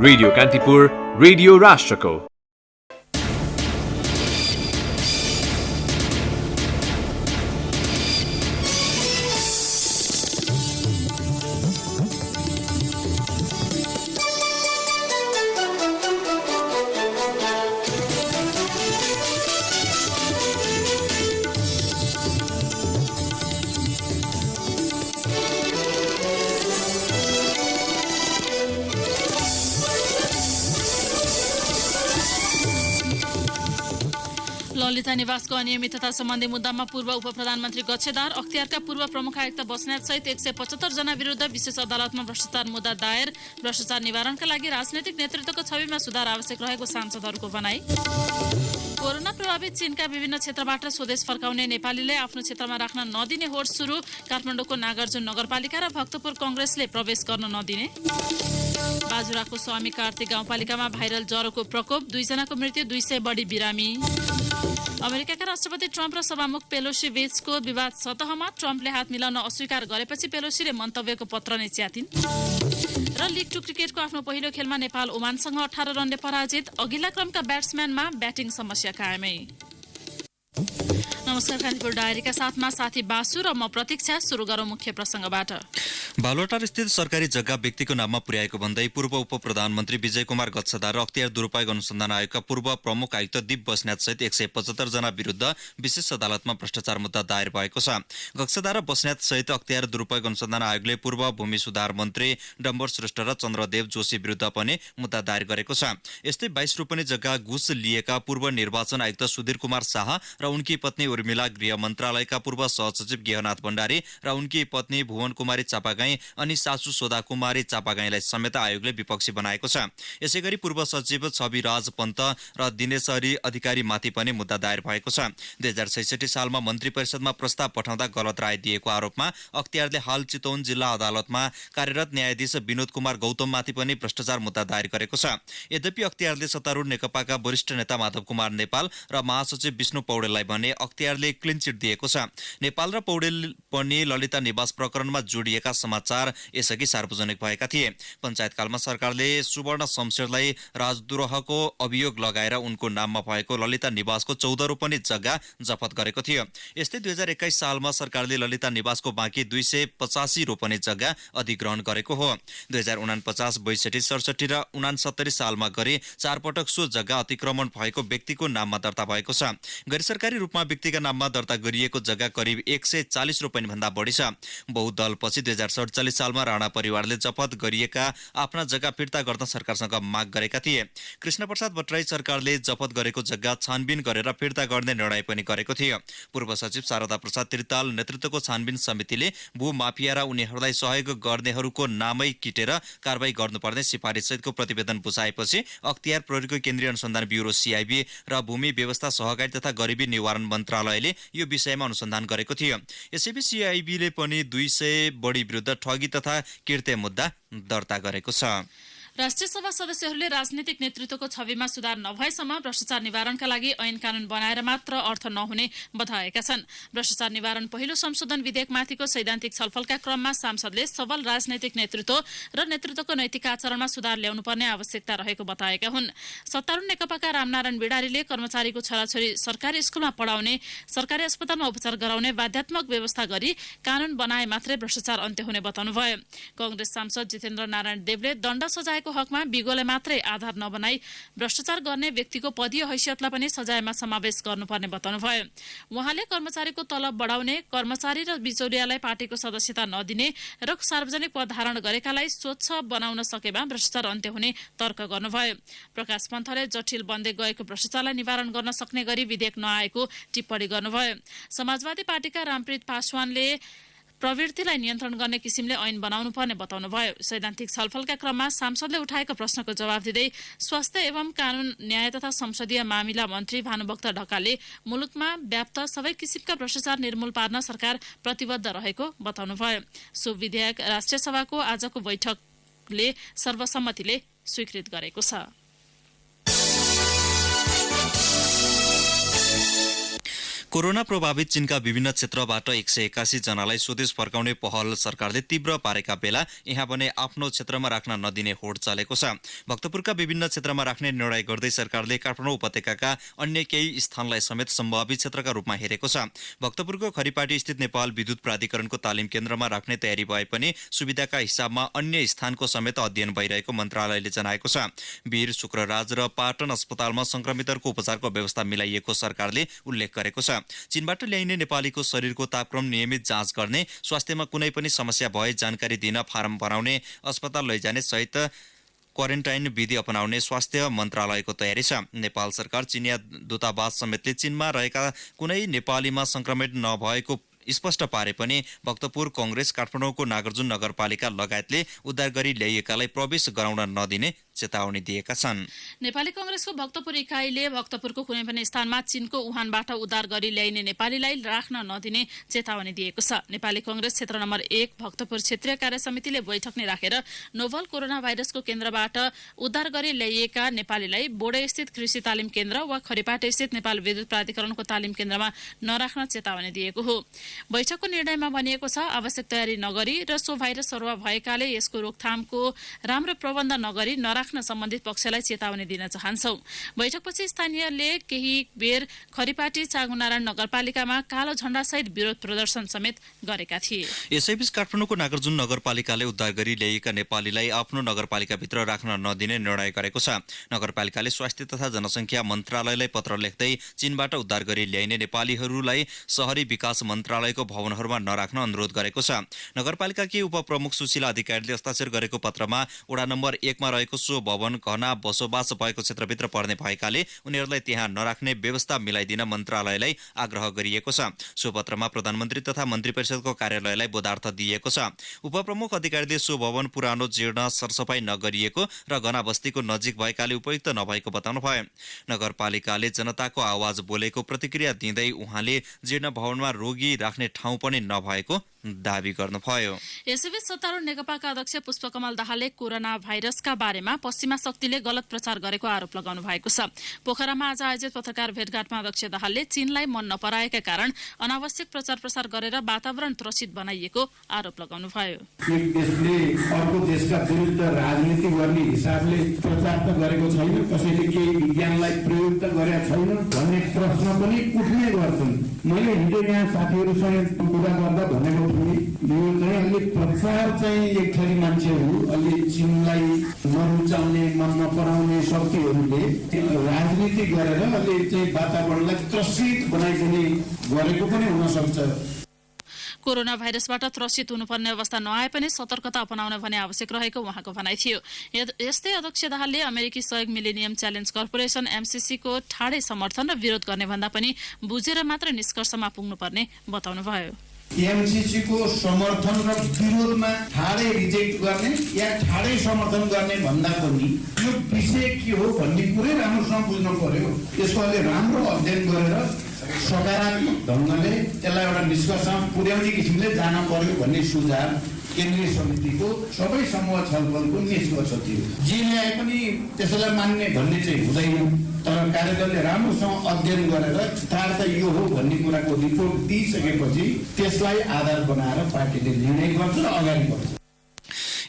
Radio Kantipur, radio राष्ट्रको। ललिता निवासको अनियमितता सम्बन्धी मुद्दामा पूर्व उप प्रधानमन्त्री गच्छेदार, अख्तियारका पूर्व प्रमुख आयुक्त बस्नेत सहित 175 जना विरुद्ध विशेष अदालतमा भ्रष्टाचार मुद्दा दायर। भ्रष्टाचार निवारणका लागि राजनैतिक नेतृत्वको छविमा सुधार आवश्यक रहेको सांसदहरूको भनाई। कोरोना प्रभावित चीनका विभिन्न क्षेत्रबाट स्वदेश फर्काउने नेपालीले आफ्नो क्षेत्रमा राख्न नदिने होड सुरु। काठमाडौँको नागार्जुन नगरपालिका र भक्तपुर कंग्रेसले प्रवेश गर्न नदिने। बाजुराको स्वामी कार्तिक गाउँपालिकामा भाइरल ज्वरोको प्रकोप, 2 जनाको मृत्यु, 200 बढी बिरामी। अमेरिकाका राष्ट्रपति ट्रम्प र सभामुख पेलोसी बीचको विवाद सतहमा, ट्रम्पले हात मिलाउन अस्वीकार गरेपछि पेलोसीले मन्तव्यको पत्र नै च्यातिन्। र लिग 2 क्रिकेटको आफ्नो पहिलो खेलमा नेपाल ओमानसँग 18 रनले पराजित। अघिल्ला क्रमका ब्याट्सम्यानमा ब्याटिङ समस्या कायमै। नमस्कार, कान्तिपुर डायरीका साथमा साथी बासु र म प्रतीक्षा। सुरु गरौँ मुख्य प्रसङ्गबाट। बालुवाटार स्थित सरकारी जग्गा व्यक्तिको नाममा पुर्याएको भन्दै पूर्व उप प्रधानमन्त्री विजय कुमार गच्छेदार र अख्तियार दुरुपयोग अनुसन्धान आयोगका पूर्व प्रमुख आयुक्त दीप बस्नेत सहित 175 जना विरुद्ध विशेष अदालतमा भ्रष्टाचार मुद्दा दायर भएको छ। गच्छेदार र बस्नेत सहित अख्तियार दुरुपयोग अनुसन्धान आयोगले पूर्व भूमि सुधार मन्त्री डम्बर श्रेष्ठ र चन्द्रदेव जोशी विरुद्ध पनि मुद्दा दायर गरेको छ। यस्तै 22 रोपनी जग्गा घुस लिएका पूर्व निर्वाचन आयुक्त सुधीर कुमार शाह र उनकी पत्नी उर्मिला, गृह मन्त्रालयका पूर्व सहसचिव गेहनाथ भण्डारी र उनकी पत्नी भुवन कुमारी चापागाई अनि सासु सोधा कुमारी चापागाईलाई समेत आयोगले विपक्षी बनाएको छ। यसैगरी पूर्व सचिव छविराज पन्त र दिनेशहरी अधिकारीमाथि पनि मुद्दा दायर भएको छ। 2066 सालमा मन्त्री परिषदमा प्रस्ताव पठाउँदा गलत राय दिएको आरोपमा अख्तियारले हाल चितवन जिल्ला अदालतमा कार्यरत न्यायाधीश विनोद कुमार गौतममाथि पनि भ्रष्टाचार मुद्दा दायर गरेको छ। यद्यपि अख्तियारले सत्तारूढ नेकपाका वरिष्ठ नेता माधव कुमार नेपाल र महासचिव विष्णु पौडेललाई भने अख्तियारले क्लिन चिट दिएको छ। नेपाल र पौडेल पनि ललिता निवास प्रकरणमा जोडिएका समाचार यसअघि सार्वजनिक भएका थिए। पञ्चायतकालमा सरकारले सुवर्ण शमशेरलाई राजद्रोहको अभियोग लगाएर उनको नाममा भएको ललिता निवासको 14 रोपनी जग्गा जफत गरेको थियो। यस्तै 2021 सालमा सरकारले ललिता निवासको बाँकी 285 रोपनी जग्गा अधिग्रहण गरेको हो। 2049, 62, 67 र 69 सालमा गरी 4 पटक सो जग्गा अतिक्रमण भएको व्यक्तिको नाममा दर्ता भएको छ। गैर सरकारी रूपमा व्यक्तिका नाममा दर्ता गरिएको जग्गा करिब 140 रोपनी भन्दा बढी छ। बहुदलपछि 2047 सालमा राणा परिवारले जफत गरिएका आफ्ना जग्गा फिर्ता गर्न सरकारसँग माग गरेका थिए। कृष्ण प्रसाद भट्टराई सरकारले जफत गरेको जग्गा छानबिन गरेर फिर्ता गर्ने निर्णय पनि गरेको थियो। पूर्व सचिव शारदा प्रसाद त्रिताल नेतृत्वको छानबिन समितिले भूमाफिया र उनीहरूलाई सहयोग गर्नेहरूको नामै किटेर कारबाही गर्नुपर्ने सिफारिससहितको प्रतिवेदन बुझाएपछि अख्तियार प्रहरीको केन्द्रीय अनुसन्धान ब्युरो CIB र भूमि व्यवस्था सहकारी तथा गरिबी निवारण मन्त्रालयले यो विषयमा अनुसन्धान गरेको थियो। यसैबीच CIBले पनि 200 बढी विरुद्ध ठगी तथा किर्ते मुद्दा दर्ता गरेको छ। राष्ट्रिय सभा सदस्यहरूले राजनीतिक नेतृत्वको छविमा सुधार नभएसम्म भ्रष्टाचार निवारणका लागि ऐन कानून बनाएर मात्र अर्थ नहुने बताएका छन्। भ्रष्टाचार निवारण पहिलो संशोधन विधेयकमाथिको सैद्धान्तिक छलफलका क्रममा सांसदले सबल राजनैतिक नेतृत्व र नेतृत्वको नैतिक आचरणमा सुधार ल्याउनुपर्ने आवश्यकता रहेको बताएका हुन्। सत्तारूढ नेकपाका रामनारायण बिडारीले कर्मचारीको छोराछोरी सरकारी स्कुलमा पढाउने, सरकारी अस्पतालमा उपचार गराउने बाध्यात्मक व्यवस्था गरी कानून बनाए मात्रै भ्रष्टाचार अन्त्य हुने बताउनुभयो। कंग्रेस सांसद जितेन्द्र नारायण देवले दण्ड सजाय हकमा बिगोले मात्रै आधार नबनाई भ्रष्टाचार गर्ने व्यक्तिको पदीय हैसियतलाई पनि सजायमा समावेश गर्नुपर्ने बताउनुभयो। उहाँले कर्मचारीको तलब बढाउने, कर्मचारी र बिचौलियालाई पार्टीको सदस्यता नदिने र सार्वजनिक पद धारण गरेकालाई स्वच्छ बनाउन सकेमा भ्रष्टाचार अन्त्य हुने तर्क गर्नुभयो। प्रकाश पन्थले जटिल बन्दै गएको भ्रष्टाचारलाई निवारण गर्न सक्ने गरी विधेयक नआएको टिप्पणी गर्नुभयो। समाजवादी पार्टीका रामप्रीत पासवानले प्रवृत्तिलाई नियन्त्रण गर्ने किसिमले ऐन बनाउनु पर्ने बताउनुभयो। सैद्धान्तिक छलफलका क्रममा सांसदले उठाएको प्रश्नको जवाब दिँदै स्वास्थ्य एवं कानून, न्याय तथा संसदीय मामिला मन्त्री भानुभक्त ढकालले मुलुकमा व्याप्त सबै किसिमका भ्रष्टाचार निर्मूल पार्न सरकार प्रतिबद्ध रहेको बताउनुभयो। सो विधेयक राष्ट्रिय सभाको आजको बैठकले सर्वसम्मतिले स्वीकृत गरेको छ। कोरोना प्रभावित चीनका विभिन्न क्षेत्रबाट 181 जनालाई स्वदेश फर्काउने पहल सरकारले तीव्र पारेका बेला यहाँ भने आफ्नो क्षेत्रमा राख्न नदिने होड चलेको छ। भक्तपुरका विभिन्न क्षेत्रमा राख्ने निर्णय गर्दै सरकारले काठमाडौँ उपत्यकाका अन्य केही स्थानलाई समेत सम्भावित क्षेत्रका रूपमा हेरेको छ। भक्तपुरको खरिपाटी स्थित नेपाल विद्युत प्राधिकरणको तालिम केन्द्रमा राख्ने तयारी भए पनि सुविधाका हिसाबमा अन्य स्थानको समेत अध्ययन भइरहेको मन्त्रालयले जनाएको छ। वीर शुक्रराज र पाटन अस्पतालमा संक्रमितहरूको उपचारको व्यवस्था मिलाइएको सरकारले उल्लेख गरेको छ। चीनबाट ल्याइने नेपालीको शरीरको तापक्रम नियमित जाँच गर्ने, स्वास्थ्यमा कुनै पनि समस्या भए जानकारी दिन फारम भराउने, अस्पताल लैजाने सहित क्वारेन्टाइन विधि अपनाउने स्वास्थ्य मन्त्रालयको तयारी छ। नेपाल सरकार चिनिया दूतावास समेतले चीनमा रहेका कुनै नेपालीमा संक्रमित नभएको स्पष्ट पारे पनि भक्तपुर कांग्रेस, काठमाडौँको नागार्जुन नगरपालिका लगायतले उद्धार गरी ल्याइएकालाई प्रवेश गराउन नदिने चेतावनी दिएका छन्। नेपाली कांग्रेसको भक्तपुर इकाइले भक्तपुरको कुनै पनि स्थानमा चीनको वुहानबाट उद्धार गरी ल्याइने नेपालीलाई राख्न नदिने चेतावनी दिएको छ। नेपाली कांग्रेस क्षेत्र नम्बर 1 भक्तपुर क्षेत्रीय कार्य समितिले बैठक नै राखेर नोभल कोरोना भाइरसको केन्द्रबाट उद्धार गरी ल्याइएका नेपालीलाई बोर्डस्थित कृषि तालिम केन्द्र वा खरिपाटे स्थित नेपाल विद्युत प्राधिकरणको तालिम केन्द्रमा नराख्न चेतावनी दिएको हो। बैठकको निर्णयमा भनिएको छ, आवश्यक तयारी नगरी र सो भाइरस सरुवा भएकाले यसको रोकथामको राम्रो प्रबन्ध नगरी नराख्न सम्बन्धित पक्षलाई चेतावनी दिन चाहन्छौ। बैठकपछि स्थानीयले केही बेर खरिपाटी चाँगुनारायण नगरपालिकामा कालो झण्डा सहित विरोध प्रदर्शन समेत गरेका थिए। यसैबीच काठमाडौँको नागार्जुन नगरपालिकाले उद्धार गरी ल्याइएका नेपालीलाई आफ्नो नगरपालिकाभित्र राख्न नदिने निर्णय गरेको छ। नगरपालिकाले स्वास्थ्य तथा जनसङ्ख्या मन्त्रालयलाई पत्र लेख्दै चीनबाट उद्धार गरी ल्याइने नेपालीहरूलाई शहरी विकास मन्त्रालयको भवनहरूमा नराख्न अनुरोध गरेको छ। नगरपालिकाकी उपप्रमुख सुशीला अधिकारीले हस्ताक्षर गरेको पत्रमा वडा नम्बर 1 मा रहेको सो भवन घना बसोबास भएको क्षेत्रभित्र पर्ने भएकाले उनीहरूलाई त्यहाँ नराख्ने व्यवस्था मिलाइदिन मन्त्रालयलाई आग्रह गरिएको छ। सो पत्रमा प्रधानमन्त्री तथा मन्त्री परिषदको कार्यालयलाई बोधार्थ दिएको छ। उपप्रमुख अधिकारीले सो भवन पुरानो, जीर्ण, सरसफाई नगरिएको र घना बस्तीको नजिक भएकाले उपयुक्त नभएको बताउनु भयो। नगरपालिकाले जनताको आवाज बोलेको प्रतिक्रिया दिँदै उहाँले जीर्ण भवनमा रोगी राख्ने ठाउँ पनि नभएको दावी गर्नुभयो। यसैबीच सत्तारूढ नेकपाका अध्यक्ष पुष्पकमल दाहालले कोरोना भाइरसका बारेमा पश्चिमा शक्तिले गलत प्रचार गरेको आरोप लगाउनु भएको छ। पोखरामा आज आयोजित पत्रकार भेटघाटमा अध्यक्ष दाहालले चीनलाई मन नपराएका कारण अनावश्यक प्रचार प्रसार गरेर वातावरण त्रसित बनाइएको आरोप लगाउनु भयो। एक देशले अर्को देशका विरुद्ध राजनीति गर्ने हिसाबले प्रचार त गरेको छैन, कसैले केही विज्ञानलाई प्रयोग त गरेका छैन भन्ने प्रश्न पनि उठ्ने गर्छन्। मैले हिजो यहाँ साथीहरूसँग कुरा गर्दा भनेको थिएँ, यो चाहिँ अलि प्रचार चाहिँ एक थरी मान्छेहरू अलि चीनलाई नरुचाउने, मन नपराउने शक्तिहरूले राजनीति गरेर अलि चाहिँ वातावरणलाई त्रसित बनाइदिने गरेको पनि हुन सक्छ। कोरोना भाइरसबाट त्रसित हुनुपर्ने अवस्था नआए पनि सतर्कता अपनाउन भने आवश्यक रहेको उहाँको भनाइ थियो। यस्तै अध्यक्ष दाहालले अमेरिकी सहयोग मिलेनियम च्यालेन्ज कर्पोरेसन MCC को ठाडै समर्थन र विरोध गर्ने भन्दा पनि बुझेर मात्र निष्कर्षमा पुग्नुपर्ने बताउनुभयो। MCC को समर्थन र विरोधमा ठाडै रिजेक्ट गर्ने या ठाडै समर्थन गर्ने भन्दा पनि यो विषय के हो भन्ने कुरै राम्रोसँग बुझ्नु पर्यो। यसको अलि राम्रो अध्ययन गरेर सकारात्मक ढङ्गले यसलाई एउटा निष्कर्षमा पुर्याउने किसिमले जान पर्यो भन्ने सुझाव केन्द्रीय समितिको सबै समूह छलफलको निष्कर्ष थियो। जे ल्याए पनि त्यसैलाई मान्ने भन्ने चाहिँ हुँदैन, तर कार्यदलले राम्रोसँग अध्ययन गरेर यथार्थ यो हो भन्ने कुराको रिपोर्ट दिइसकेपछि त्यसलाई आधार बनाएर पार्टीले निर्णय गर्छ र अगाडि बढ्छ।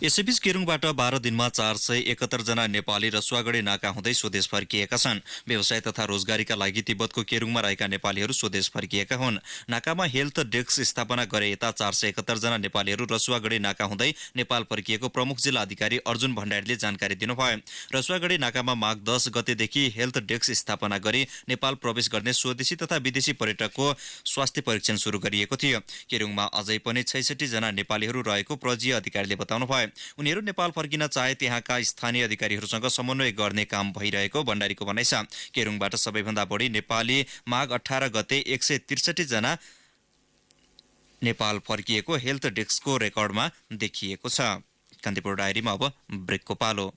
यसैबीच केरुङबाट 12 दिनमा 471 जना नेपाली रसुवागढी नाका हुँदै स्वदेश फर्किएका छन्। व्यवसाय तथा रोजगारीका लागि तिब्बतको केरुङमा रहेका नेपालीहरू स्वदेश फर्किएका हुन्। नाकामा हेल्थ डेस्क स्थापना गरे यता 471 जना नेपालीहरू रसुवागढी नाका हुँदै नेपाल फर्किएको प्रमुख जिल्ला अधिकारी अर्जुन भण्डारीले जानकारी दिनुभयो। रसुवागढी नाकामा माघ 10 गतेदेखि हेल्थ डेस्क स्थापना गरी नेपाल प्रवेश गर्ने स्वदेशी तथा विदेशी पर्यटकको स्वास्थ्य परीक्षण सुरु गरिएको थियो। केरुङमा अझै पनि 66 जना नेपालीहरू रहेको प्रजीय अधिकारीले बताउनुभयो। उनीहरू नेपाल फर्किन चाहे त्यहाँका स्थानीय अधिकारीहरूसँग समन्वय गर्ने काम भइरहेको भण्डारीको भनाइ छ। केरुङबाट सबैभन्दा बढी नेपाली माघ 18 गते 163 जना नेपाल फर्किएको हेल्थ डेस्कको रेकर्डमा देखिएको छ। कान्तिपुर डायरीमा अब ब्रेकको पालो।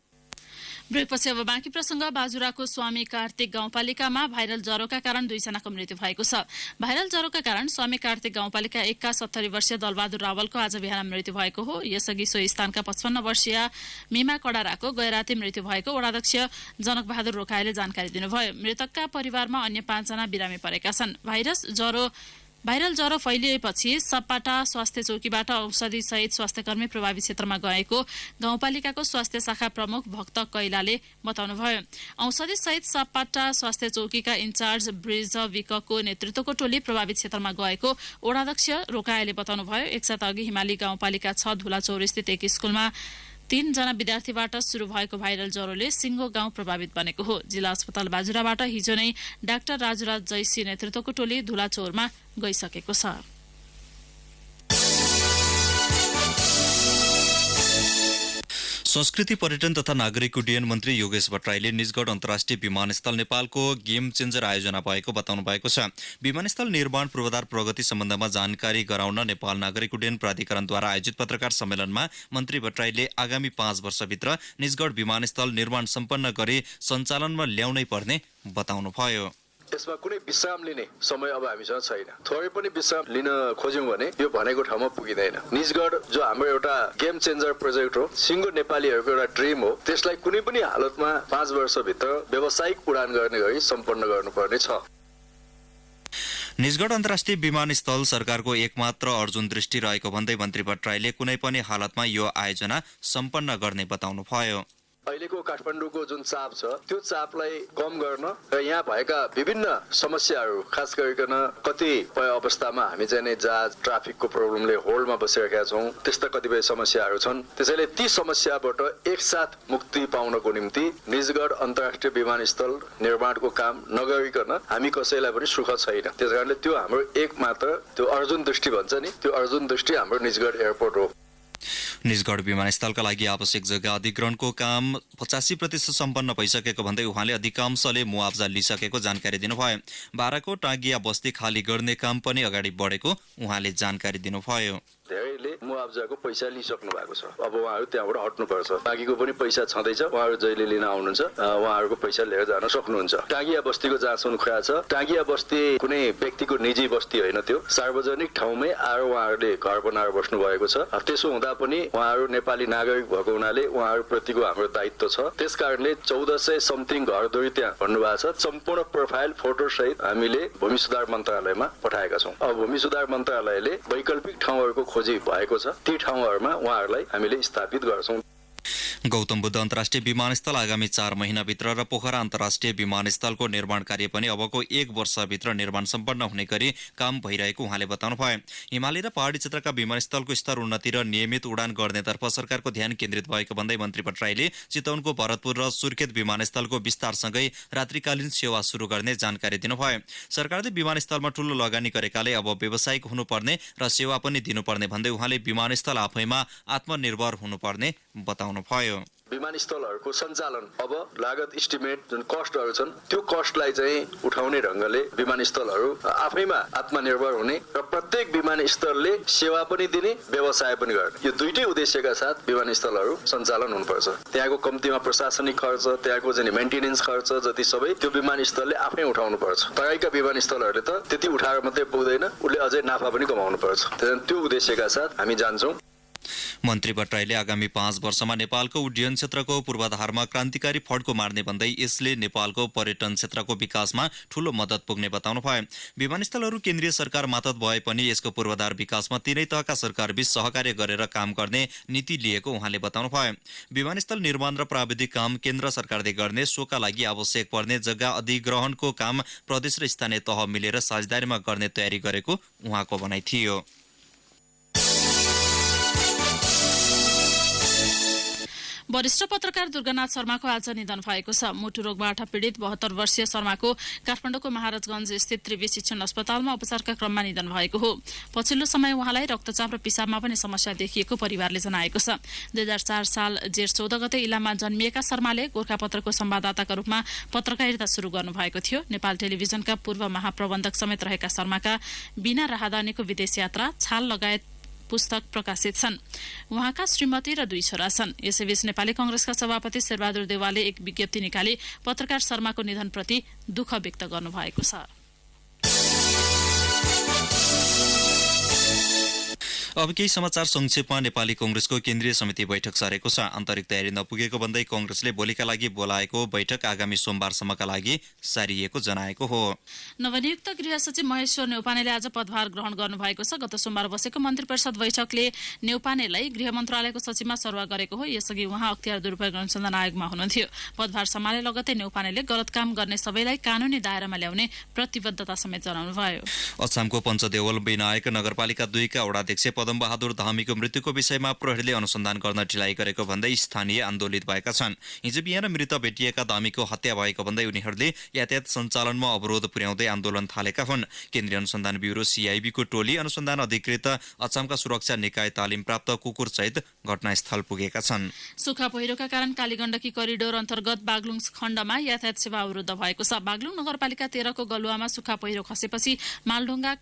ब्रेकपछि अब बाँकी प्रसंग। बाजुराको स्वामी कार्तिक गाउँपालिकामा भाइरल ज्वरोका कारण 2 जनाको मृत्यु भएको छ। भाइरल ज्वरोका कारण स्वामी कार्तिक गाउँपालिका 1 का 70 वर्षीय दलबहादुर रावलको आज बिहान मृत्यु भएको हो। यसअघि सो स्थानका 55 वर्षीय मीमा कडाराको गैराती मृत्यु भएको वडाध्यक्ष जनकबहादुर रोकाईले जानकारी दिनुभयो। मृतकका परिवारमा अन्य 5 जना बिरामी परेका छन्। भाइरल ज्वरो फैलिएपछि सपाटा स्वास्थ्य चौकीबाट औषधि सहित स्वास्थ्यकर्मी प्रभावित क्षेत्रमा गएको गाउँपालिकाको स्वास्थ्य शाखा प्रमुख भक्त कैलाले बताउनुभयो। औषधि सहित सपाटा स्वास्थ्य चौकीका इन्चार्ज ब्रिज विकको नेतृत्वको टोली प्रभावित क्षेत्रमा गएको वडाध्यक्ष रोकाईले बताउनुभयो। एक साता अघि हिमाली गाउँपालिका 6 धुलाचौर स्थित एक स्कुलमा 3 जना विद्यार्थीबाट सुरु भएको भाइरल ज्वरोले सिंगो गाउँ प्रभावित बनेको हो। जिल्ला अस्पताल बाजुराबाट हिजो नै डाक्टर राजुराज जैसी नेतृत्वको टोली धुलाचौरमा गइसकेको छ। संस्कृति पर्यटन तथा नागरिक उड्डयन मन्त्री योगेश भट्टराईले निजगढ अन्तर्राष्ट्रिय विमानस्थल नेपालको गेम चेन्जर आयोजना भएको बताउनु भएको छ। विमानस्थल निर्माण पूर्वाधार प्रगति सम्बन्धमा जानकारी गराउन नेपाल नागरिक उड्डयन प्राधिकरणद्वारा आयोजित पत्रकार सम्मेलनमा मन्त्री भट्टराईले आगामी 5 वर्षभित्र निजगढ विमानस्थल निर्माण सम्पन्न गरी सञ्चालनमा ल्याउनै पर्ने बताउनुभयो। यसमा कुनै विश्राम लिने समय अब हामीसँग छैन। थोरै पनि विश्राम लिन खोज्यौं भने यो भनेको ठाउँमा पुगिँदैन। निजगढ जो हाम्रो एउटा गेम चेन्जर प्रोजेक्ट हो, सिंगो नेपालीहरूको एउटा ड्रिम हो, त्यसलाई कुनै पनि हालतमा 5 वर्षभित्र व्यावसायिक उडान गर्ने गरी सम्पन्न गर्नुपर्ने छ। निजगढ अन्तर्राष्ट्रिय विमानस्थल सरकारको एकमात्र अर्जुन दृष्टि रहेको भन्दै मन्त्री भट्टराईले कुनै पनि हालतमा यो आयोजना सम्पन्न गर्ने बताउनुभयो। अहिलेको काठमाडौँको जुन चाप छ त्यो चापलाई कम गर्न र यहाँ भएका विभिन्न समस्याहरू, खास गरिकन कतिपय अवस्थामा हामी चाहिँ जहाज ट्राफिकको प्रब्लमले होल्डमा बसिरहेका छौँ, त्यस्ता कतिपय समस्याहरू छन्। त्यसैले ती समस्याबाट एकसाथ मुक्ति पाउनको निम्ति निजगढ अन्तर्राष्ट्रिय विमानस्थल निर्माणको काम नगरिकन हामी कसैलाई पनि सुख छैन। त्यसकारणले त्यो हाम्रो एकमात्र त्यो अर्जुन दृष्टि भन्छ नि, त्यो अर्जुन दृष्टि हाम्रो निजगढ एयरपोर्ट हो। निजगढ विमानस्थलका लागि आवश्यक जग्गा अधिग्रहणको काम 85% सम्पन्न भइसकेको भन्दै उहाँले अधिकांशले मुआवजा लिइसकेको जानकारी दिनुभयो। बाराको टाँगिया बस्ती खाली गर्ने काम पनि अगाडि बढेको उहाँले जानकारी दिनुभयो। धेरैले मुआवजाको पैसा लिइसक्नु भएको छ। अब उहाँहरू त्यहाँबाट हट्नुपर्छ। बाँकीको पनि पैसा छँदैछ, उहाँहरू जहिले लिन आउनुहुन्छ उहाँहरूको पैसा लिएर जान सक्नुहुन्छ। टाँगिया बस्तीको जहाँसम्म कुरा छ, टाँगिया बस्ती कुनै व्यक्तिको निजी बस्ती होइन, त्यो सार्वजनिक ठाउँमै आएर उहाँहरूले घर बनाएर बस्नु भएको छ। त्यसो हुँदा पनि उहाँहरू नेपाली नागरिक भएको हुनाले उहाँहरूप्रतिको हाम्रो दायित्व छ। त्यसकारणले 1400 समथिङ घरधुरी त्यहाँ भन्नुभएको छ। सम्पूर्ण प्रोफाइल फोटो सहित हामीले भूमि सुधार मन्त्रालयमा पठाएका छौँ। अब भूमि सुधार मन्त्रालयले वैकल्पिक ठाउँहरूको खोजी भएको छ, ती ठाउँहरूमा उहाँहरूलाई हामीले स्थापित गर्छौँ। गौतम बुद्ध अन्तर्राष्ट्रिय विमानस्थल आगामी 4 महिनाभित्र र पोखरा अन्तर्राष्ट्रिय विमानस्थलको निर्माण कार्य पनि अबको 1 वर्षभित्र निर्माण सम्पन्न हुने गरी काम भइरहेको उहाँले बताउनुभयो। हिमाली र पहाडी क्षेत्रका विमानस्थलको स्तर उन्नति र नियमित उडान गर्नेतर्फ सरकारको ध्यान केन्द्रित भएको भन्दै मन्त्री भट्टराईले चितवनको भरतपुर र सुर्खेत विमानस्थलको विस्तारसँगै रात्रिकालीन सेवा सुरु गर्ने जानकारी दिनुभयो। सरकारले विमानस्थलमा ठूलो लगानी गरेकाले अब व्यावसायिक हुनुपर्ने र सेवा पनि दिनुपर्ने भन्दै उहाँले विमानस्थल आफैमा आत्मनिर्भर हुनुपर्ने बताउनुभयो। विमानस्थलहरूको सञ्चालन अब लागत इस्टिमेट जुन कस्टहरू छन् त्यो कस्टलाई चाहिँ उठाउने ढङ्गले विमानस्थलहरू आफैमा आत्मनिर्भर हुने र प्रत्येक विमानस्थलले सेवा पनि दिने, व्यवसाय पनि गर्ने, यो दुईटै उद्देश्यका साथ विमानस्थलहरू सञ्चालन हुनुपर्छ। त्यहाँको कम्तीमा प्रशासनिक खर्च, त्यहाँको चाहिँ मेन्टेनेन्स खर्च जति सबै त्यो विमानस्थलले आफै उठाउनु पर्छ। तराईका विमानस्थलहरूले त त्यति उठाएर मात्रै पुग्दैन, उसले अझै नाफा पनि कमाउनु पर्छ। त्यसैले त्यो उद्देश्यका साथ हामी जान्छौँ। मन्त्री भट्टराईले आगामी 5 वर्षमा नेपालको उड्डयन क्षेत्रको पूर्वाधारमा क्रान्तिकारी फड्को मार्ने भन्दै यसले नेपालको पर्यटन क्षेत्रको विकासमा ठूलो मद्दत पुग्ने बताउनुभयो। विमानस्थलहरू केन्द्रीय सरकार मातहत भए पनि यसको पूर्वाधार विकासमा तीनै तहका सरकारबीच सहकार्य गरेर काम गर्ने नीति लिएको उहाँले बताउनुभयो। विमानस्थल निर्माण र प्राविधिक काम केन्द्र सरकारले गर्ने, सोका लागि आवश्यक पर्ने जग्गा अधिग्रहणको काम प्रदेश र स्थानीय तह मिलेर साझेदारीमा गर्ने तयारी गरेको उहाँको भनाइ थियो। वरिष्ठ पत्रकार दुर्गानाथ शर्माको आज निधन भएको छ। मुटु रोगबाट पीडित 72 वर्षीय शर्माको काठमाडौँको महाराजगञ्ज स्थित त्रिवी शिक्षण अस्पतालमा उपचारका क्रममा निधन भएको हो। पछिल्लो समय उहाँलाई रक्तचाप र पिसाबमा पनि समस्या देखिएको परिवारले जनाएको छ। 2004 साल जेठ 14 गते इलाममा जन्मिएका शर्माले गोरखापत्रको संवाददाताका रूपमा पत्रकारिता सुरु गर्नुभएको थियो। नेपाल टेलिभिजनका पूर्व महाप्रबन्धक समेत रहेका शर्माका बिना राहदानीको विदेश यात्रा, छाल लगायत पुस्तक प्रकाशित छन्। उहाँका श्रीमती र 2 छोरा छन्। यसैबीच नेपाली कांग्रेसका सभापति शेरबहादुर देउवाले एक विज्ञप्ति निकाली पत्रकार शर्माको निधनप्रति दुःख व्यक्त गर्नुभएको छ। अब केही समाचार संक्षेपमा। नेपाली कांग्रेसको केन्द्रीय समिति बैठक सरेको छ। आन्तरिक तयारी नपुगेको भन्दै कांग्रेसले भोलिका लागि बोलाएको बैठक आगामी सोमबारसम्मका लागि सारिएको जनाएको हो। नवनियुक्त गृह सचिव महेश्वर न्यौपानेले आज पदभार ग्रहण गर्नुभएको छ। गत सोमबार बसेको मन्त्री परिषद बैठकले न्यौपानेलाई गृह मन्त्रालयको सचिवमा सरुवा गरेको हो। यसअघि उहाँ अख्तियार दुरूपयोग अनुसन्धान आयोगमा हुनुहुन्थ्यो। पदभार सम्हाले लगतै न्यौपानेले गलत काम गर्ने सबैलाई कानूनी दायरामा ल्याउने प्रतिबद्धता समेत जनाउनुभयो। अछामको पञ्चदेवल विनायक नगरपालिका 2 का वडाध्यक्ष पदमबहादुर धामीको मृत्युको विषयमा प्रहरीले अनुसन्धान गर्न ढिलाइ गरेको भन्दै स्थानीय आन्दोलित भएका छन्। हिजो बिहान मृत भेटिएका धामीको हत्या भएको भन्दै उनीहरूले यातायात सञ्चालनमा अवरोध पुर्याउँदै आन्दोलन थालेका हुन्। केन्द्रीय अनुसन्धान ब्युरो CIB को टोली अनुसन्धान अधिकृत अछामका सुरक्षा निकाय तालिम प्राप्त कुकुर सहित घटनास्थल पुगेका छन्। सुखा पहिरोका कारण कालीगण्डकी करिडोर अन्तर्गत बागलुङ खण्डमा यातायात सेवा अवरुद्ध भएको छ। बागलुङ नगरपालिका 13 को गलुवामा सुखा पहिरो खसेपछि मालढुङ्गा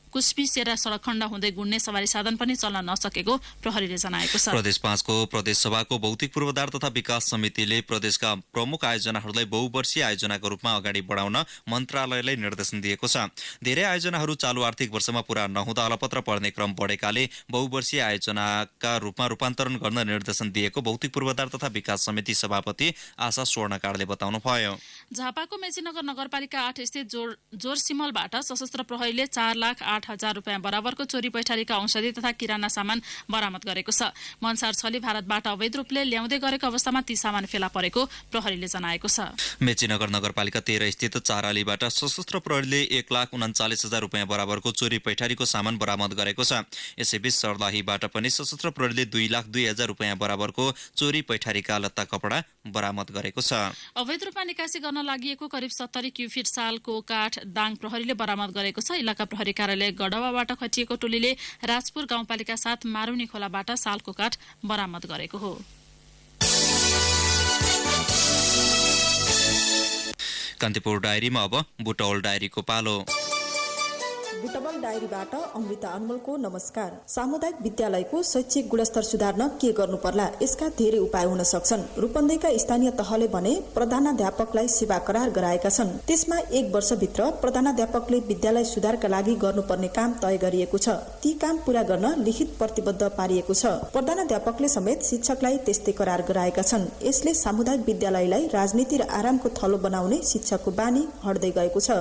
कुस्मी सेरा सडक खण्ड हुँदै गुड्ने सवारी साधन पनि चल्न नसकेको प्रहरीले जनाएको छ। प्रदेश 5 को प्रदेश सभाको भौतिक पूर्वाधार तथा विकास समितिले प्रदेशका प्रमुख आयोजनाहरूलाई बहुवर्षीय आयोजनाको रूपमा अगाडि बढाउन मन्त्रालयलाई निर्देशन दिएको छ। धेरै आयोजनाहरू चालू आर्थिक वर्षमा पूरा नहुँदा अलपत्र पर्ने क्रम बढेकाले बहुवर्षीय आयोजनाका रूपमा रूपान्तरण गर्न निर्देशन दिएको भौतिक पूर्वाधार तथा विकास समिति सभापति आशा स्वर्णकारले बताउनुभयो। झापाको मेचीनगर नगरपालिका 8 स्थित जोरसिमलबाट सशस्त्र प्रहरीले 4,08,000 रुपियाँ बराबरको चोरी पैठारीका औषधि तथा किराना सामान बरामद गरेको छ। मनसार छली भारतबाट अवैध रूपले ल्याउँदै गरेको अवस्थामा ती सामान फेला परेको प्रहरीले जनाएको छ। मेचीनगर नगरपालिका 13 स्थित चारालीबाट सशस्त्र प्रहरीले 1,39,000 रुपियाँ बराबरको चोरी पैठारीको सामान बरामद गरेको छ। यसैबीच सर्लाहीबाट पनि सशस्त्र प्रहरीले 2,02,000 रुपियाँ बराबरको चोरी पैठारीका लत्ता कपडा बरामद गरेको छ। अवैध रूपमा निकासी गर्न लागि करिब 70 क्युफिट सालको काठ दाङ प्रहरीले बरामद गरेको छ। इलाका प्रहरी कार्यालय गडवाबाट खटिएको टोलीले राजपुर गाउँपालिका 7 मारुनी खोलाबाट सालको काठ बरामद गरेको हो। कान्तिपुर डायरीमा अब बुटौल डायरीको पालो। बुटबल डायरीबाट अमृता अनमोलको नमस्कार। सामुदायिक विद्यालयको शैक्षिक गुणस्तर सुधार्न के गर्नु पर्ला? यसका धेरै उपाय हुन सक्छन्। रूपन्देहीका स्थानीय तहले भने प्रधानाध्यापकलाई सेवा करार गराएका छन्। त्यसमा 1 वर्षभित्र प्रधानाध्यापकले विद्यालय सुधारका लागि गर्नुपर्ने काम तय गरिएको छ। ती काम पूरा गर्न लिखित प्रतिबद्ध पारिएको छ। प्रधानाध्यापकले समेत शिक्षकलाई त्यस्तै करार गराएका छन्। यसले सामुदायिक विद्यालयलाई राजनीति र आरामको थलो बनाउने शिक्षकको बानी हट्दै गएको छ।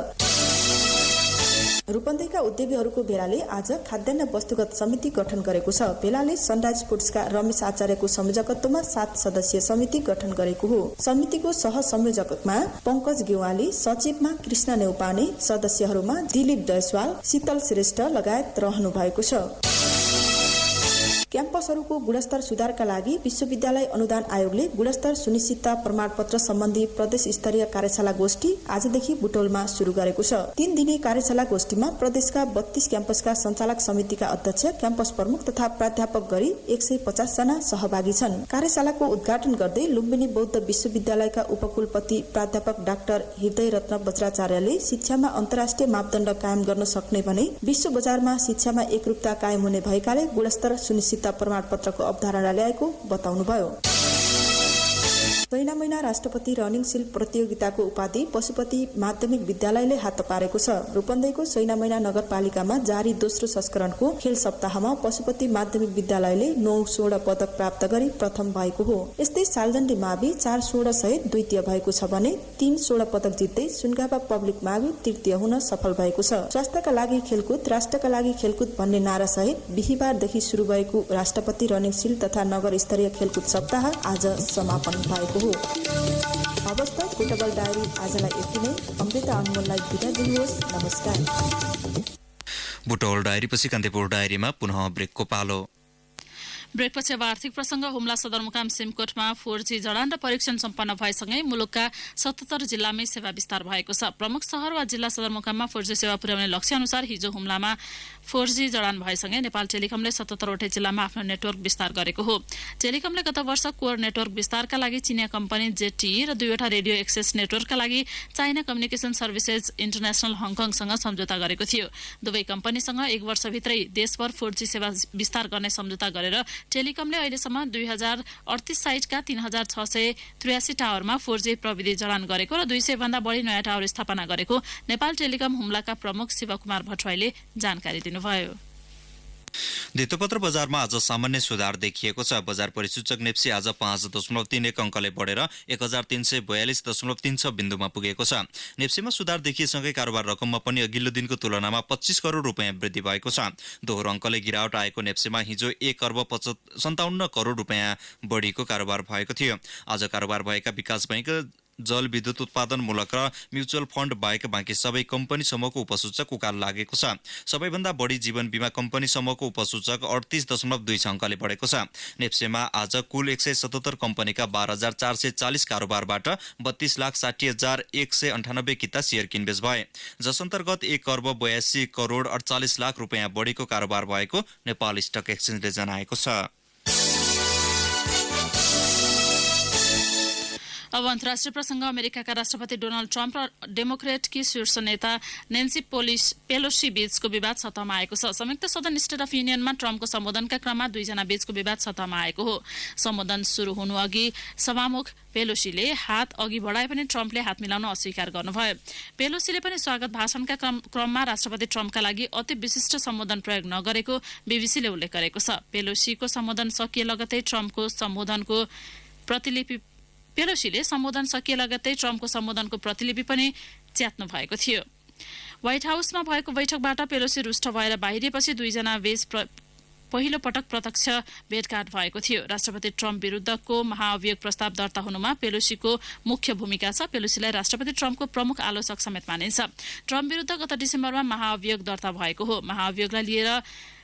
रूपन्देहीका उद्योगीहरूको भेलाले आज खाद्यान्न वस्तुगत समिति गठन गरेको छ। भेलाले सनराइज फुड्सका रमेश आचार्यको संयोजकत्वमा 7 सदस्यीय समिति गठन गरेको हो। समितिको सहसंयोजकमा पंकज गेवाली, सचिवमा कृष्ण नेउपाने, सदस्यहरूमा दिलीप दयस्वाल, शीतल श्रेष्ठ लगायत रहनु भएको छ। क्याम्पसहरूको गुणस्तर सुधारका लागि विश्वविद्यालय अनुदान आयोगले गुणस्तर सुनिश्चितता प्रमाणपत्र सम्बन्धी प्रदेश स्तरीय कार्यशाला गोष्ठी आजदेखि बुटौलमा शुरू गरेको छ। 3 दिने कार्यशाला गोष्ठीमा प्रदेशका 32 क्याम्पसका सञ्चालक समितिका अध्यक्ष, क्याम्पस प्रमुख तथा प्राध्यापक गरी 150 जना सहभागी छन्। कार्यशालाको उद्घाटन गर्दै लुम्बिनी बौद्ध विश्वविद्यालयका उपकुलपति प्राध्यापक डाक्टर हृदय रत्न वज्राचार्यले शिक्षामा अन्तर्राष्ट्रिय मापदण्ड कायम गर्न सक्ने भने विश्व बजारमा शिक्षामा एकरूपता कायम हुने भएकाले गुणस्तर सुनिश्चित प्रमाणपत्रको अवधारणा ल्याएको बताउनुभयो। महिना राष्ट्रपति रनिङ सिल प्रतियोगिताको उपाधि पशुपति माध्यमिक विद्यालयले हात पारेको छ। रूपन्देहीको महिना नगरपालिकामा जारी दोस्रो संस्करणको खेल सप्ताहमा पशुपति माध्यमिक विद्यालयले 9 स्वर्ण पदक प्राप्त गरी प्रथम भएको हो। यस्तै सालजण्डी मावि 4 स्वर्ण सहित द्वितीय भएको छ भने 3 स्वर्ण पदक जित्दै सुनगापा पब्लिक मावि तृतीय हुन सफल भएको छ। स्वास्थ्यका लागि खेलकुद, राष्ट्रका लागि खेलकुद भन्ने नारा सहित बिहीबारदेखि शुरू भएको राष्ट्रपति रनिङ सिल तथा नगर स्तरीय खेलकुद सप्ताह आज समापन भएको हो। अवस्था बुटबल डायरी आजलाई यति नै। अमृता अनमोललाई बिदा दिनुहोस्। नमस्कार। बुटौल डायरी पछि कान्तिपुर डायरीमा पुनः ब्रेकको पालो। ब्रेकपछि अब आर्थिक प्रसंग। हुम्ला सदरमुकाम सिमकोटमा 4G जडान र परीक्षण सम्पन्न भएसँगै मुलुकका 77 जिल्लामै सेवा विस्तार भएको छ। प्रमुख शहर वा जिल्ला सदरमुकाममा 4G सेवा पुर्याउने लक्ष्य अनुसार हिजो हुम्लामा 4G जडान भएसँगै नेपाल टेलिकमले 77 वटै जिल्लामा आफ्नो नेटवर्क विस्तार गरेको हो। टेलिकमले गत वर्ष कोर नेटवर्क विस्तारका लागि चिनिया कम्पनी ZTE र 2वटा रेडियो एक्सेस नेटवर्कका लागि चाइना कम्युनिकेसन सर्भिसेज इन्टरनेशनल हङकङसँग सम्झौता गरेको थियो। दुवै कम्पनीसँग 1 वर्षभित्रै देशभर 4G सेवा विस्तार गर्ने सम्झौता गरेर टेलिकमले अहिलेसम्म 2038 साइटका 3683 टावरमा 4G प्रविधि जडान गरेको र 200 भन्दा बढी नयाँ टावर स्थापना गरेको नेपाल टेलिकम हुम्लाका प्रमुख शिवकुमार भट्टराईले जानकारी दिनुभयो। धितोपत्र बजारमा आज सामान्य सुधार देखिएको छ। बजार परिसूचक नेप्सी आज 5.31 अङ्कले बढेर 1342.36 बिन्दुमा पुगेको छ। नेप्सीमा सुधार देखिएसँगै कारोबार रकममा पनि अघिल्लो दिनको तुलनामा 25 करोड रुपियाँ वृद्धि भएको छ। दोहोरो अङ्कले गिरावट आएको नेप्सीमा हिजो 1.57 करोड रुपियाँ बढीको कारोबार भएको थियो। आज कारोबार भएका विकास बैंक, जल विद्युत उत्पादनमूलक र म्युचुअल फण्ड बाहेक बाँकी सबै कम्पनी समूहको उपसूचक उकालो लागेको छ। सबैभन्दा बढी जीवन बीमा कम्पनी समूहको उपसूचक 38.26 अङ्कले बढेको छ। नेप्सेमा आज कुल 177 कम्पनीका 12,440 कारोबारबाट 32,60,198 किता सेयर किनबेच भए, जस अन्तर्गत 1,82,48,00,00,000 रुपियाँ बढीको कारोबार भएको नेपाल स्टक एक्सचेन्जले जनाएको छ। अब अन्तर्राष्ट्रिय प्रसंग। अमेरिकाका राष्ट्रपति डोनाल्ड ट्रम्प र डेमोक्रेटकी शीर्ष नेता नेन्सी पेलोसी बीचको विवाद सतहमा आएको छ। संयुक्त सदन स्टेट अफ युनियनमा ट्रम्पको सम्बोधनका क्रममा दुईजना बीचको विवाद सतहमा आएको हो। सम्बोधन सुरु हुनु अघि सभामुख पेलोसीले हात अघि बढाए पनि ट्रम्पले हात मिलाउन अस्वीकार गर्नुभयो। पेलोसीले पनि स्वागत भाषणका क्रममा राष्ट्रपति ट्रम्पका लागि अति विशिष्ट सम्बोधन प्रयोग नगरेको बीबीसीले उल्लेख गरेको छ। पेलोसीले सम्बोधन सकिए लगत्तै ट्रम्पको सम्बोधनको प्रतिलिपि पनि च्यात्नु भएको थियो। व्हाइट हाउसमा भएको बैठकबाट पेलोसी रुष्ट भएर बाहिरिएपछि दुईजना बीच पहिलो पटक प्रत्यक्ष भेटघाट भएको थियो। राष्ट्रपति ट्रम्प विरुद्धको महाअभियोग प्रस्ताव दर्ता हुनुमा पेलोसीको मुख्य भूमिका छ। पेलोसीलाई राष्ट्रपति ट्रम्पको प्रमुख आलोचक समेत मानिन्छ। ट्रम्प विरुद्ध गत डिसेम्बरमा महाअभियोग दर्ता भएको हो। महाअभियोगलाई लिएर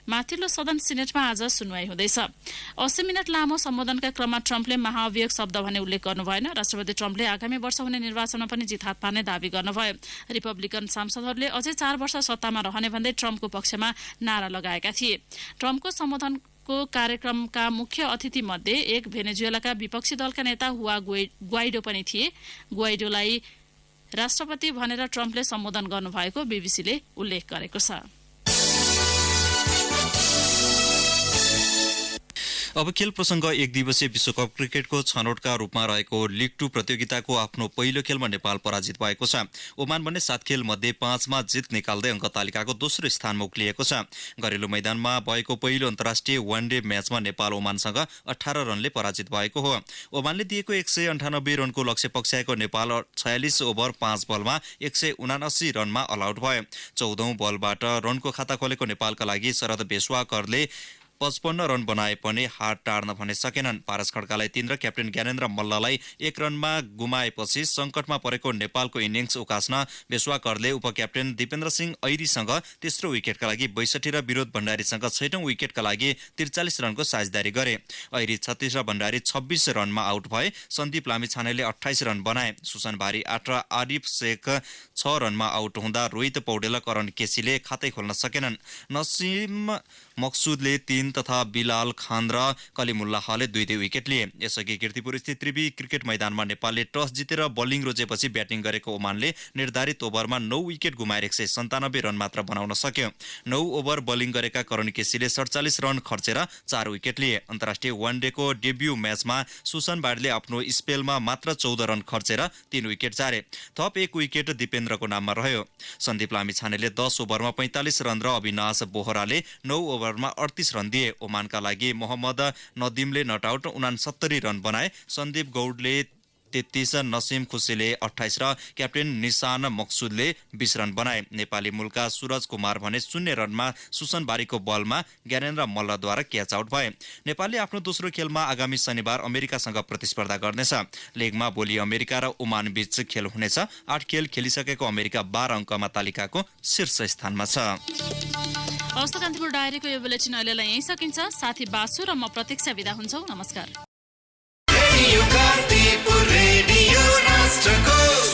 माथिल्लो सदन सिनेटमा आज सुनवाई हुँदैछ। 80 मिनट लामो सम्बोधनका क्रममा ट्रम्पले महाअभियोग शब्द भने उल्लेख गर्नु भएन। राष्ट्रपति ट्रम्पले आगामी वर्ष हुने निर्वाचनमा पनि जित हात पार्ने दावी गर्नुभयो। रिपब्लिकन सांसदहरूले अझै 4 वर्ष सत्तामा रहने भन्दै ट्रम्पको पक्षमा नारा लगाएका थिए। ट्रम्पको सम्बोधनको कार्यक्रमका मुख्य अतिथि मध्ये एक भेनेजुएलाका विपक्षी दलका नेता हुआ ग्वाइडो पनि थिए। ग्वाइडोलाई राष्ट्रपति भनेर ट्रम्पले सम्बोधन गर्नुभएको बीबीसीले उल्लेख गरेको छ। अब खेल प्रसंग। एक दिवसीय विश्वकप क्रिकेटको छनौटका रूपमा रहेको लिग 2 प्रतियोगिताको आफ्नो पहिलो खेलमा नेपाल पराजित भएको छ। ओमान भने 7 खेल मध्ये 5 मा जित निकाल्दै अङ्क तालिकाको दोस्रो स्थानमा उक्लिएको छ। घरेलु मैदानमा भएको पहिलो अन्तर्राष्ट्रिय वानडे म्याचमा नेपाल ओमानसँग 18 रनले पराजित भएको हो। ओमानले दिएको 198 रनको लक्ष्य पक्षाएको नेपाल 46 ओभर 5 बलमा 179 रनमा अलआउट भयो। 14औं बलबाट रनको खाता खोलेको नेपालका लागि शरद बेस्वाकरले 55 रन बनाए पनि हार टार्न भने सकेनन्। पारस खड्कालाई 3 र क्याप्टेन ज्ञानेन्द्र मल्ललाई 1 रनमा गुमाएपछि संकटमा परेको नेपालको इनिङ्स उकास्न बेस्वाकरले उपक्याप्टेन दिपेन्द्र सिंह ऐरीसँग तेस्रो विकेटका लागि 62 र विरोध भण्डारीसँग 6औं विकेटका लागि 43 रनको साझेदारी गरे। ऐरी 36 र भण्डारी 26 रनमा आउट भए। सन्दीप लामिछानेले 28 रन बनाए। सुसन भारी 8 र आरिफ शेख 6 रनमा आउट हुँदा रोहित पौडेल, करण केसीले खातै खोल्न सकेनन्। नसिम मक्सुदले 3 तथा बिलाल खान र कलिमुल्लाहले 2-2 विकेट लिए। यसअघि कीर्तिपुर स्थित त्रिवी क्रिकेट मैदानमा नेपालले टस जितेर बलिङ रोजेपछि ब्याटिङ गरेको ओमानले निर्धारित ओभरमा 9 विकेट गुमाएर 197 रन मात्र बनाउन सक्यो। 9 ओभर बलिङ गरेका करण केसीले 47 रन खर्चेर 4 विकेट लिए। अन्तर्राष्ट्रिय वानडेको डेब्यू म्याचमा सुसन बाडले आफ्नो स्पेलमा मात्र 14 रन खर्चेर 3 विकेट चारे। थप 1 विकेट दिपेन्द्रको नाममा रह्यो। सन्दीप लामिछानेले 10 ओभरमा 45 रन र अविनाश बोहराले 9 ओभरमा 38 रन दिए। ओमानका लागि मोहम्मद नदिमले नट आउट 69 रन बनाए। सन्दीप गौडले 33, नसिम खुसीले 28 र क्याप्टेन निशान मक्सुदले 20 रन बनाए। नेपाली मूलका सूरज कुमार भने 0 रनमा सुसनबारीको बलमा ज्ञानेन्द्र मल्लद्वारा क्याच आउट भए। नेपालले आफ्नो दोस्रो खेलमा आगामी शनिबार अमेरिकासँग प्रतिस्पर्धा गर्नेछ। लेगमा भोलि अमेरिका र ओमान बीच खेल हुनेछ। 8 खेल खेलिसकेको अमेरिका 12 अङ्कमा तालिकाको शीर्ष स्थानमा छ। अवस्था कान्तिपुर डायरीको यो बुलेटिन अहिलेलाई यहीँ सकिन्छ। साथी बासु र म प्रतीक्षा बिदा हुन्छौँ। नमस्कार।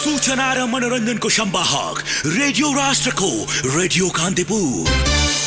सूचना र मनोरञ्जनको संवाहक रेडियो राष्ट्रको रेडियो कान्तिपुर।